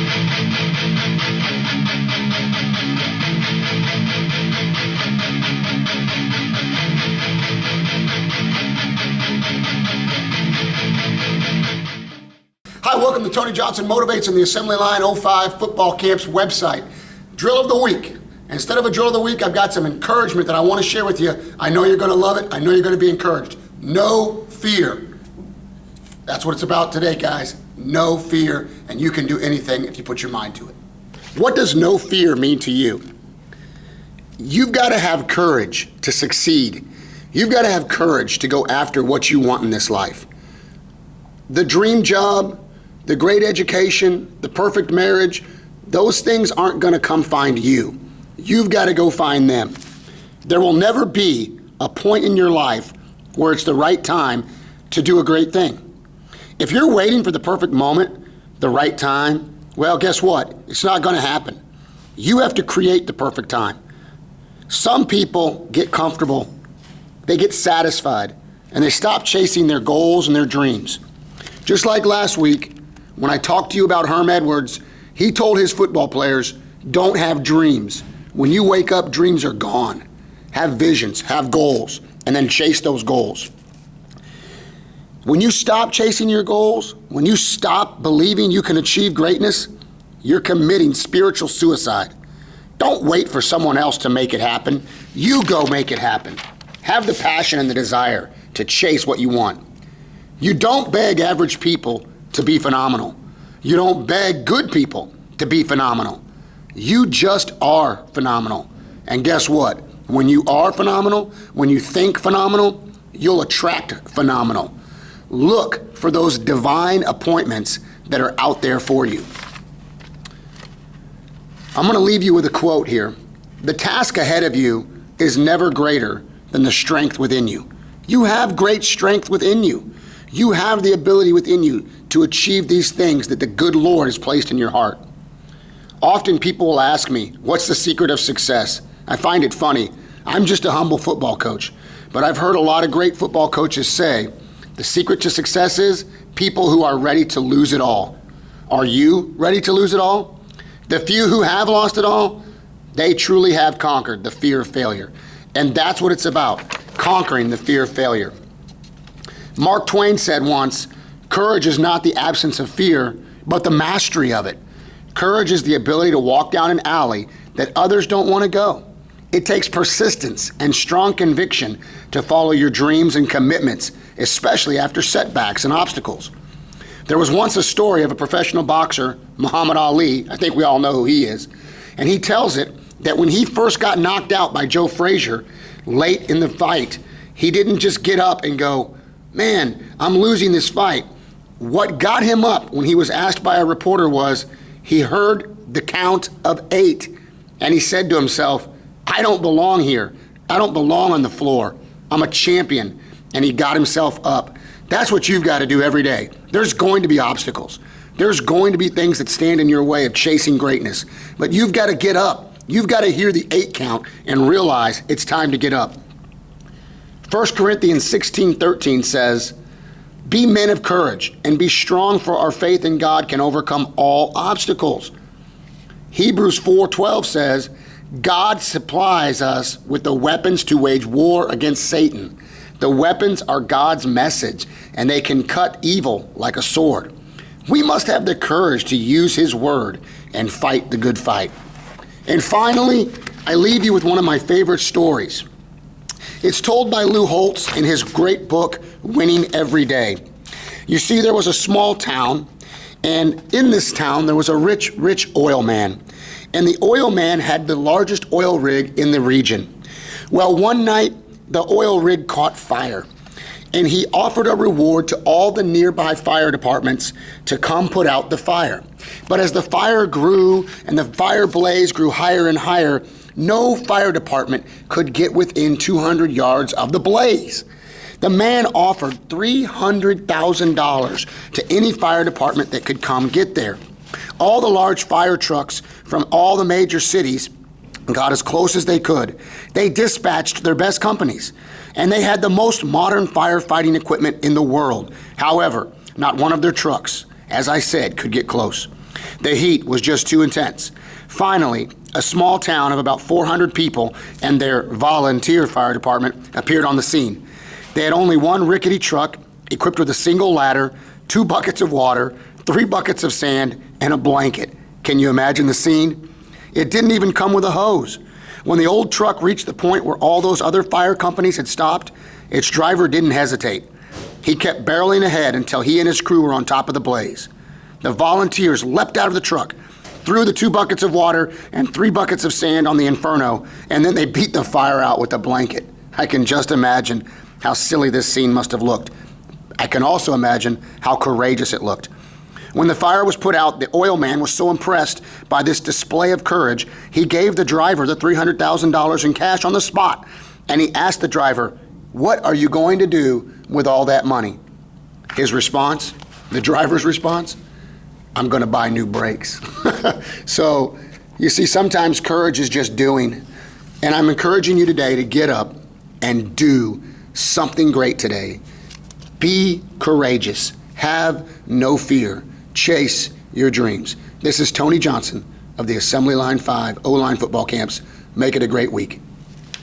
Hi, welcome to Tony Johnson Motivates on the Assembly Line OL5 Football Camp's website. Drill of the week. Instead of a drill of the week, I've got some encouragement that I want to share with you. I know you're going to love it. I know you're going to be encouraged. No fear. That's what it's about today, guys. No fear, and you can do anything if you put your mind to it. What does no fear mean to you? You've got to have courage to succeed. You've got to have courage to go after what you want in this life. The dream job, the great education, the perfect marriage, those things aren't going to come find you. You've got to go find them. There will never be a point in your life where it's the right time to do a great thing. If you're waiting for the perfect moment, the right time, well, guess what? It's not going to happen. You have to create the perfect time. Some people get comfortable, they get satisfied, and they stop chasing their goals and their dreams. Just like last week, when I talked to you about Herm Edwards, he told his football players, don't have dreams. When you wake up, dreams are gone. Have visions, have goals, and then chase those goals. When you stop chasing your goals, when you stop believing you can achieve greatness, you're committing spiritual suicide. Don't wait for someone else to make it happen. You go make it happen. Have the passion and the desire to chase what you want. You don't beg average people to be phenomenal. You don't beg good people to be phenomenal. You just are phenomenal. And guess what? When you are phenomenal, when you think phenomenal, you'll attract phenomenal. Look for those divine appointments that are out there for you. I'm going to leave you with a quote here. The task ahead of you is never greater than the strength within you. You have great strength within you. You have the ability within you to achieve these things that the good Lord has placed in your heart. Often people will ask me, what's the secret of success? I find it funny. I'm just a humble football coach, but I've heard a lot of great football coaches say, the secret to success is people who are ready to lose it all. Are you ready to lose it all? The few who have lost it all, they truly have conquered the fear of failure. And that's what it's about, conquering the fear of failure. Mark Twain said once, courage is not the absence of fear, but the mastery of it. Courage is the ability to walk down an alley that others don't want to go. It takes persistence and strong conviction to follow your dreams and commitments, especially after setbacks and obstacles. There was once a story of a professional boxer, Muhammad Ali, I think we all know who he is, and he tells it that when he first got knocked out by Joe Frazier late in the fight, he didn't just get up and go, man, I'm losing this fight. What got him up when he was asked by a reporter was, he heard the count of 8, and he said to himself, I don't belong here. I don't belong on the floor. I'm a champion. And he got himself up. That's what you've got to do every day. There's going to be obstacles. There's going to be things that stand in your way of chasing greatness. But you've got to get up. You've got to hear the 8 count and realize it's time to get up. 1 Corinthians 16:13 says, be men of courage and be strong, for our faith in God can overcome all obstacles. Hebrews 4:12 says, God supplies us with the weapons to wage war against Satan. The weapons are God's message, and they can cut evil like a sword. We must have the courage to use his word and fight the good fight. And finally, I leave you with one of my favorite stories. It's told by Lou Holtz in his great book, Winning Every Day. You see, there was a small town, and in this town there was a rich oil man. And the oil man had the largest oil rig in the region. Well, one night, the oil rig caught fire, and he offered a reward to all the nearby fire departments to come put out the fire. But as the fire grew and the fire blaze grew higher and higher, no fire department could get within 200 yards of the blaze. The man offered $300,000 to any fire department that could come get there. All the large fire trucks from all the major cities got as close as they could. They dispatched their best companies, and they had the most modern firefighting equipment in the world. However, not one of their trucks, as I said, could get close. The heat was just too intense. Finally, a small town of about 400 people and their volunteer fire department appeared on the scene. They had only one rickety truck equipped with a single ladder, 2 buckets of water, 3 buckets of sand, and a blanket. Can you imagine the scene? It didn't even come with a hose. When the old truck reached the point where all those other fire companies had stopped, its driver didn't hesitate. He kept barreling ahead until he and his crew were on top of the blaze. The volunteers leapt out of the truck, threw the 2 buckets of water and 3 buckets of sand on the inferno, and then they beat the fire out with a blanket. I can just imagine how silly this scene must have looked. I can also imagine how courageous it looked. When the fire was put out, the oil man was so impressed by this display of courage, he gave the driver the $300,000 in cash on the spot, and he asked the driver, "What are you going to do with all that money?" His response, the driver's response, "I'm going to buy new brakes." So, you see, sometimes courage is just doing, and I'm encouraging you today to get up and do something great today. Be courageous. Have no fear. Chase your dreams. This is Tony Johnson of the Assembly Line 5 O-Line football camps. Make it a great week.